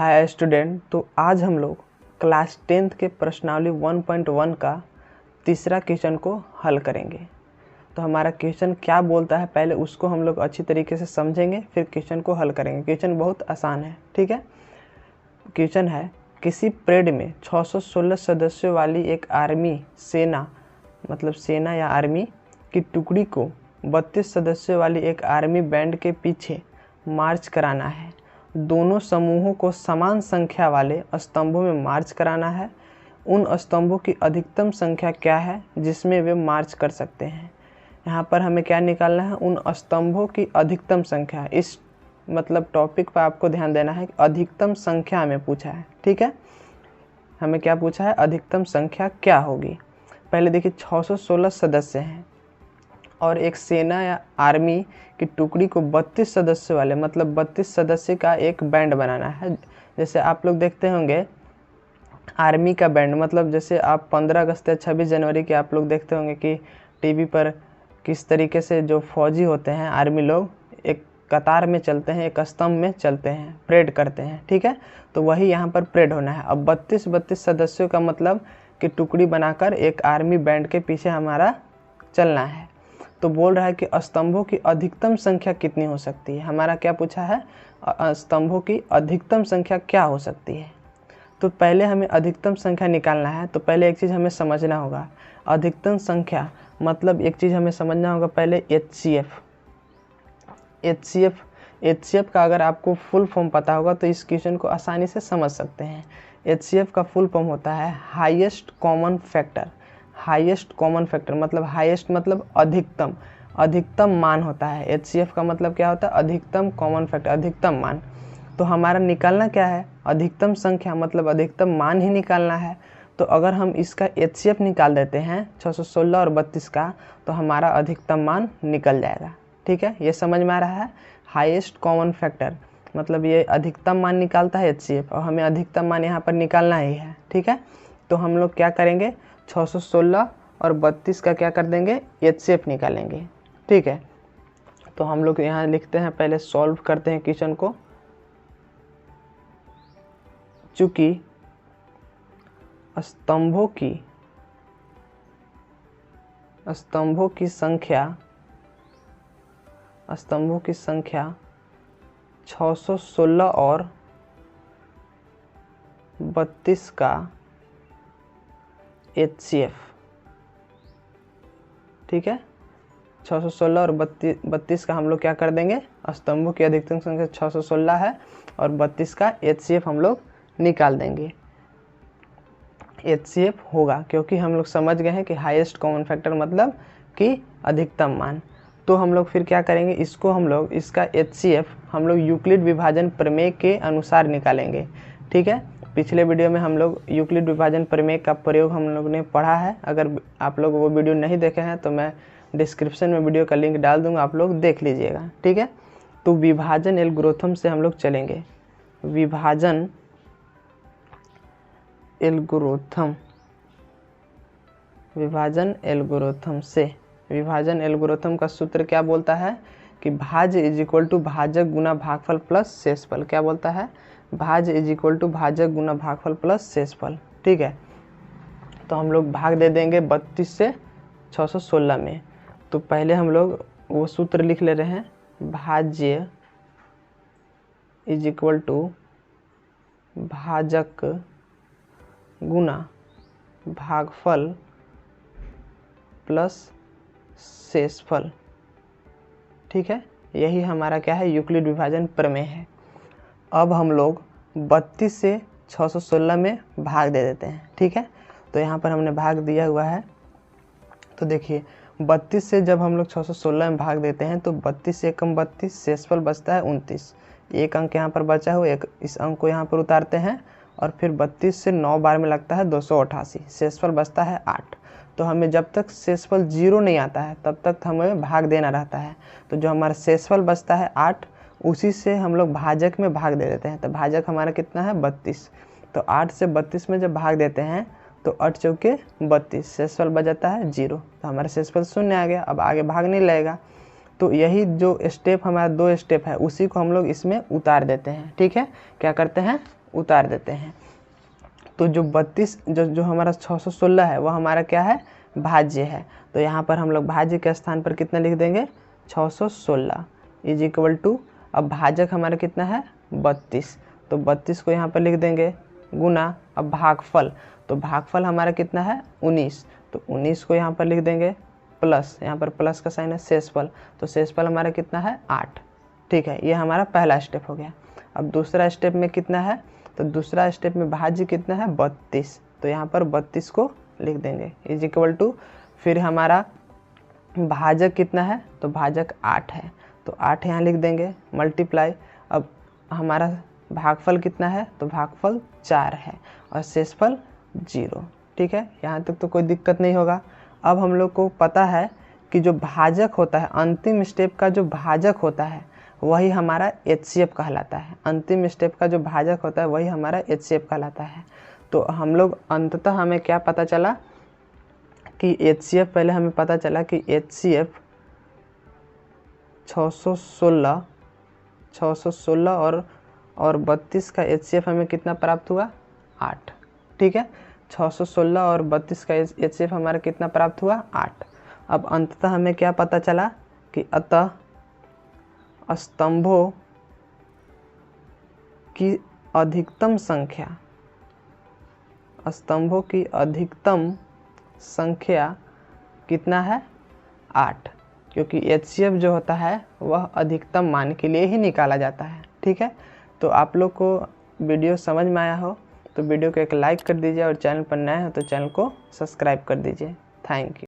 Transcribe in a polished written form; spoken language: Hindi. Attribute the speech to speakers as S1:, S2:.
S1: Hi student. तो आज हम लोग क्लास 10th के प्रश्नावली 1.1 का तीसरा क्वेश्चन को हल करेंगे। तो हमारा क्वेश्चन क्या बोलता है पहले उसको हम लोग अच्छी तरीके से समझेंगे, फिर क्वेश्चन को हल करेंगे। क्वेश्चन बहुत आसान है, ठीक है। क्वेश्चन है, किसी परेड में 616 सदस्यों वाली एक आर्मी सेना या आर्मी की टुकड़ी को 32 सदस्यों वाली एक आर्मी बैंड के पीछे मार्च कराना है। दोनों समूहों को समान संख्या वाले स्तंभों में मार्च कराना है। उन स्तंभों की अधिकतम संख्या क्या है जिसमें वे मार्च कर सकते हैं। यहाँ पर हमें क्या निकालना है, उन स्तंभों की अधिकतम संख्या। इस टॉपिक पर आपको ध्यान देना है कि अधिकतम संख्या हमें पूछा है, ठीक है। हमें क्या पूछा है, अधिकतम संख्या क्या होगी। पहले देखिए 616 सदस्य हैं और एक सेना या आर्मी की टुकड़ी को 32 सदस्य वाले 32 सदस्य का एक बैंड बनाना है। जैसे आप लोग देखते होंगे आर्मी का बैंड, जैसे आप 15 अगस्त या 26 जनवरी के आप लोग देखते होंगे कि टीवी पर किस तरीके से जो फौजी होते हैं आर्मी लोग एक कतार में चलते हैं, एक स्तंभ में चलते हैं, परेड करते हैं, ठीक है। तो वही यहाँ पर परेड होना है। अब 32 सदस्यों का मतलब कि टुकड़ी बनाकर एक आर्मी बैंड के पीछे हमारा चलना है। तो बोल रहा है कि स्तंभों की अधिकतम संख्या कितनी हो सकती है। हमारा क्या पूछा है, स्तंभों की अधिकतम संख्या क्या हो सकती है। तो पहले हमें अधिकतम संख्या निकालना है। तो पहले एक चीज़ हमें समझना होगा, अधिकतम संख्या एक चीज़ हमें समझना होगा पहले HCF का अगर आपको फुल फॉर्म पता होगा तो इस क्वेश्चन को आसानी से समझ सकते हैं। HCF का फुल फॉर्म होता है highest common factor. Highest common factor highest अधिकतम मान होता है। HCF का मतलब क्या होता है, अधिकतम कॉमन फैक्टर, अधिकतम मान। तो हमारा निकालना क्या है, अधिकतम संख्या अधिकतम मान ही निकालना है। तो अगर हम इसका HCF निकाल देते हैं 616 और 32 का, तो हमारा अधिकतम मान निकल जाएगा, ठीक है। ये समझ में आ रहा है। हाईएस्ट कॉमन फैक्टर ये अधिकतम मान निकालता है HCF, और हमें अधिकतम मान यहाँ पर निकालना ही है, ठीक है। तो हम लोग क्या करेंगे, 616 और 32 का क्या कर देंगे, HCF निकालेंगे, ठीक है। तो हम लोग यहाँ लिखते हैं, पहले सॉल्व करते हैं क्वेश्चन को। चूंकि स्तंभों की संख्या 616 और 32 का HCF, ठीक है। 616 और 32 का हम लोग क्या कर देंगे, स्तंभों की अधिकतम संख्या 616 है और 32 का HCF हम लोग निकाल देंगे। HCF होगा क्योंकि हम लोग समझ गए हैं कि हाईएस्ट कॉमन फैक्टर कि अधिकतम मान। तो हम लोग फिर क्या करेंगे, इसका HCF हम लोग यूक्लिड विभाजन प्रमेय के अनुसार निकालेंगे, ठीक है। पिछले वीडियो में हम लोग यूक्लिड विभाजन प्रमेय का प्रयोग हम लोग ने पढ़ा है। अगर आप लोग वो वीडियो नहीं देखे हैं तो मैं डिस्क्रिप्शन में वीडियो का लिंक डाल दूंगा, आप लोग देख लीजिएगा, ठीक है। तो विभाजन एल्गोरिथम से हम लोग चलेंगे। विभाजन एल्गोरिथम का सूत्र क्या बोलता है कि भाज्य इज इक्वल टू भाजक गुना भागफल प्लस शेषफल। क्या बोलता है, भाज्य इज इक्वल टू भाजक गुना भागफल प्लस शेषफल, ठीक है। तो हम लोग भाग दे देंगे 32 से 616 में। तो पहले हम लोग वो सूत्र लिख ले रहे हैं, भाज्य इज इक्वल टू भाजक गुना भागफल प्लस शेषफल, ठीक है। यही हमारा क्या है, यूक्लिड विभाजन प्रमेय है। अब हम लोग 32 से 616 में भाग दे देते हैं, ठीक है। तो यहाँ पर हमने भाग दिया हुआ है। तो देखिए 32 से जब हम लोग 616 में भाग देते हैं तो 32 से कम 32, शेषफल बचता है 29। एक अंक यहाँ पर बचा हुआ, इस अंक को यहाँ पर उतारते हैं और फिर 32 से 9 बार में लगता है 288, शेषफल बचता है 8। तो हमें जब तक शेषफल 0 नहीं आता है तब तक हमें भाग देना रहता है। तो जो हमारा शेषफल बचता है 8, उसी से हम लोग भाजक में भाग दे देते हैं। तो भाजक हमारा कितना है, 32। तो 8 से 32 में जब भाग देते हैं तो 8 चौके 32, शेषफल बच जाता है 0। तो हमारा शेषफल 0 आ गया। अब आगे भाग नहीं लगेगा। तो यही जो स्टेप हमारा 2 स्टेप है उसी को हम लोग इसमें उतार देते हैं, ठीक है। क्या करते हैं, उतार देते हैं। तो जो 32 जो हमारा 616 है वो हमारा क्या है, भाज्य है। तो यहाँ पर हम लोग भाज्य के स्थान पर कितना लिख देंगे, 616 इज इक्वल टू, अब भाजक हमारा कितना है 32, तो 32 को यहाँ पर लिख देंगे गुना, अब भागफल, तो भागफल हमारा कितना है 19, तो 19 को यहाँ पर लिख देंगे प्लस, यहाँ पर प्लस का साइन है, शेषफल, तो शेषफल हमारा कितना है 8। ठीक है, ये हमारा पहला स्टेप हो गया। अब दूसरा स्टेप में कितना है, तो दूसरा स्टेप में भाज्य कितना है 32, तो यहाँ पर 32 को लिख देंगे इज इक्वल टू, फिर हमारा भाजक कितना है, तो भाजक 8 है, तो 8 यहाँ लिख देंगे मल्टीप्लाई, अब हमारा भागफल कितना है, तो भागफल 4 है और शेषफल 0। ठीक है, यहाँ तक तो कोई दिक्कत नहीं होगा। अब हम लोग को पता है कि जो भाजक होता है, अंतिम स्टेप का जो भाजक होता है वही हमारा HCF कहलाता है। अंतिम स्टेप का जो भाजक होता है वही हमारा HCF कहलाता है। तो हम लोग अंततः हमें क्या पता चला कि HCF, पहले हमें पता चला कि HCF 616 और 32 का HCF हमें कितना प्राप्त हुआ 8। ठीक है, 616 और 32 का HCF हमारा कितना प्राप्त हुआ 8। अब अंततः हमें क्या पता चला कि अतः स्तंभों की अधिकतम संख्या कितना है 8, क्योंकि HCF जो होता है वह अधिकतम मान के लिए ही निकाला जाता है। ठीक है, तो आप लोग को वीडियो समझ में आया हो तो वीडियो को एक लाइक कर दीजिए और चैनल पर नए हो तो चैनल को सब्सक्राइब कर दीजिए। Thank you.